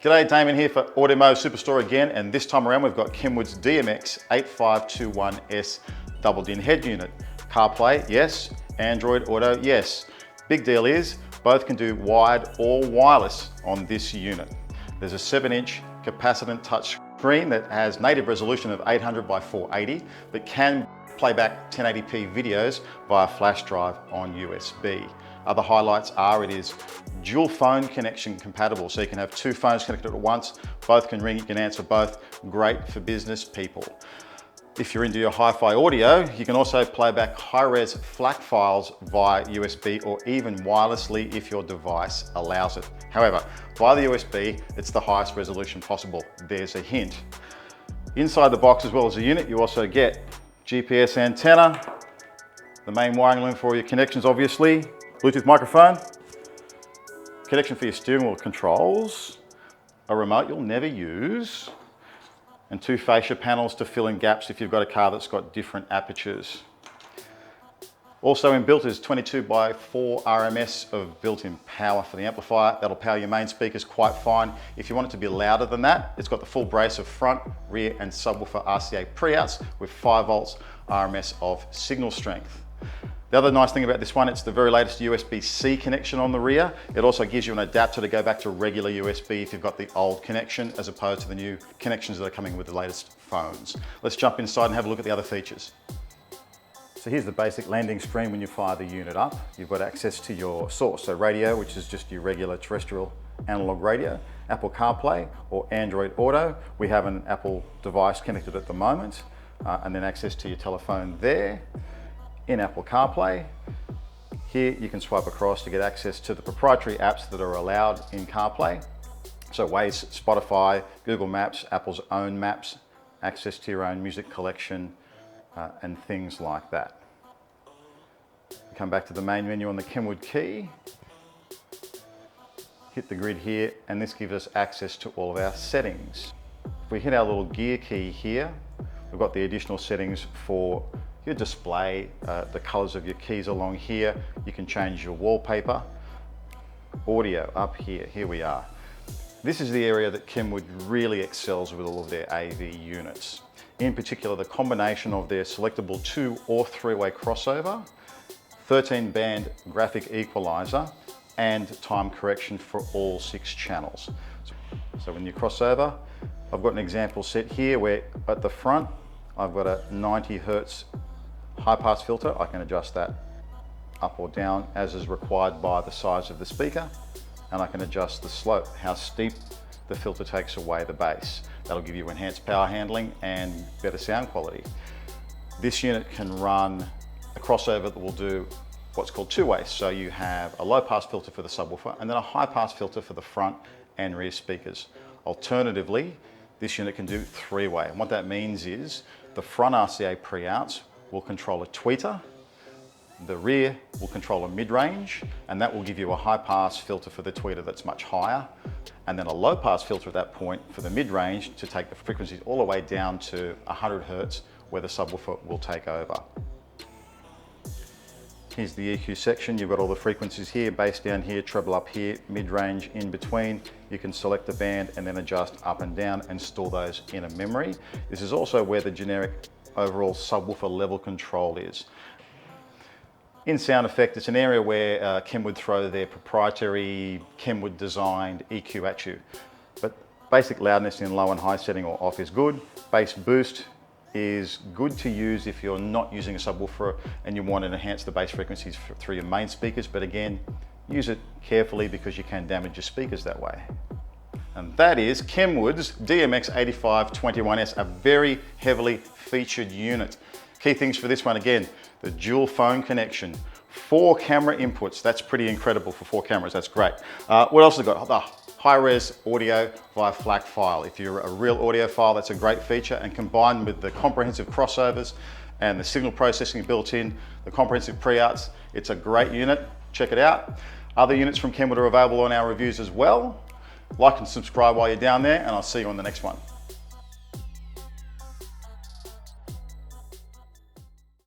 G'day, Damon here for Automo Superstore again, and this time around we've got Kenwood's DMX8521S double DIN head unit. CarPlay, yes. Android Auto, yes. Big deal is, both can do wired or wireless on this unit. There's a 7-inch capacitant touch screen that has native resolution of 800 by 480, but can play back 1080p videos via flash drive on USB. Other highlights are it is dual phone connection compatible, so you can have two phones connected at once, both can ring, you can answer both. Great for business people. If you're into your hi-fi audio, you can also play back high-res Flac files via USB or even wirelessly if your device allows it. However, via the USB, it's the highest resolution possible. There's a hint. Inside the box, as well as the unit, you also get GPS antenna, the main wiring loom for your connections obviously, Bluetooth microphone, connection for your steering wheel controls, a remote you'll never use, and two fascia panels to fill in gaps if you've got a car that's got different apertures. Also inbuilt is 22 by 4 RMS of built-in power for the amplifier. That'll power your main speakers quite fine. If you want it to be louder than that, it's got the full brace of front, rear and subwoofer RCA Preouts with 5 volts RMS of signal strength. The other nice thing about this one, it's the very latest USB-C connection on the rear. It also gives you an adapter to go back to regular USB if you've got the old connection, as opposed to the new connections that are coming with the latest phones. Let's jump inside and have a look at the other features. So here's the basic landing screen when you fire the unit up. You've got access to your source, so radio, which is just your regular terrestrial analog radio, Apple CarPlay or Android Auto. We have an Apple device connected at the moment, and then access to your telephone there. In Apple CarPlay, here you can swipe across to get access to the proprietary apps that are allowed in CarPlay. So Waze, Spotify, Google Maps, Apple's own maps, access to your own music collection, and things like that. Come back to the main menu on the Kenwood key, hit the grid here, and this gives us access to all of our settings. If we hit our little gear key here, we've got the additional settings for your display, the colors of your keys along here. You can change your wallpaper. Audio up here, here we are. This is the area that Kenwood really excels with all of their AV units. In particular, the combination of their selectable 2- or 3-way crossover, 13-band graphic equalizer, and time correction for all 6 channels. So when you cross over, I've got an example set here where at the front, I've got a 90 Hertz high pass filter. I can adjust that up or down as is required by the size of the speaker, and I can adjust the slope, how steep the filter takes away the bass. That'll give you enhanced power handling and better sound quality. This unit can run a crossover that will do what's called 2-way. So you have a low pass filter for the subwoofer and then a high pass filter for the front and rear speakers. Alternatively, this unit can do 3-way. And what that means is the front RCA Preouts will control a tweeter, the rear will control a mid-range, and that will give you a high-pass filter for the tweeter that's much higher, and then a low-pass filter at that point for the mid-range to take the frequencies all the way down to 100 Hertz, where the subwoofer will take over. Here's the EQ section. You've got all the frequencies here, bass down here, treble up here, mid-range in between. You can select the band and then adjust up and down and store those in a memory. This is also where the generic overall subwoofer level control is. In sound effect, it's an area where Kenwood throw their proprietary Kenwood designed EQ at you. But basic loudness in low and high setting or off is good. Bass boost is good to use if you're not using a subwoofer and you want to enhance the bass frequencies through your main speakers, but again, use it carefully because you can damage your speakers that way. And that is Kenwood's DMX8521S, a very heavily featured unit. Key things for this one, again, the dual phone connection, 4 camera inputs. That's pretty incredible for 4 cameras, that's great. What else have we got? The high-res audio via Flac file. If you're a real audiophile, that's a great feature, and combined with the comprehensive crossovers and the signal processing built in, the comprehensive Preouts, it's a great unit. Check it out. Other units from Kenwood are available on our reviews as well. Like and subscribe while you're down there, and I'll see you on the next one.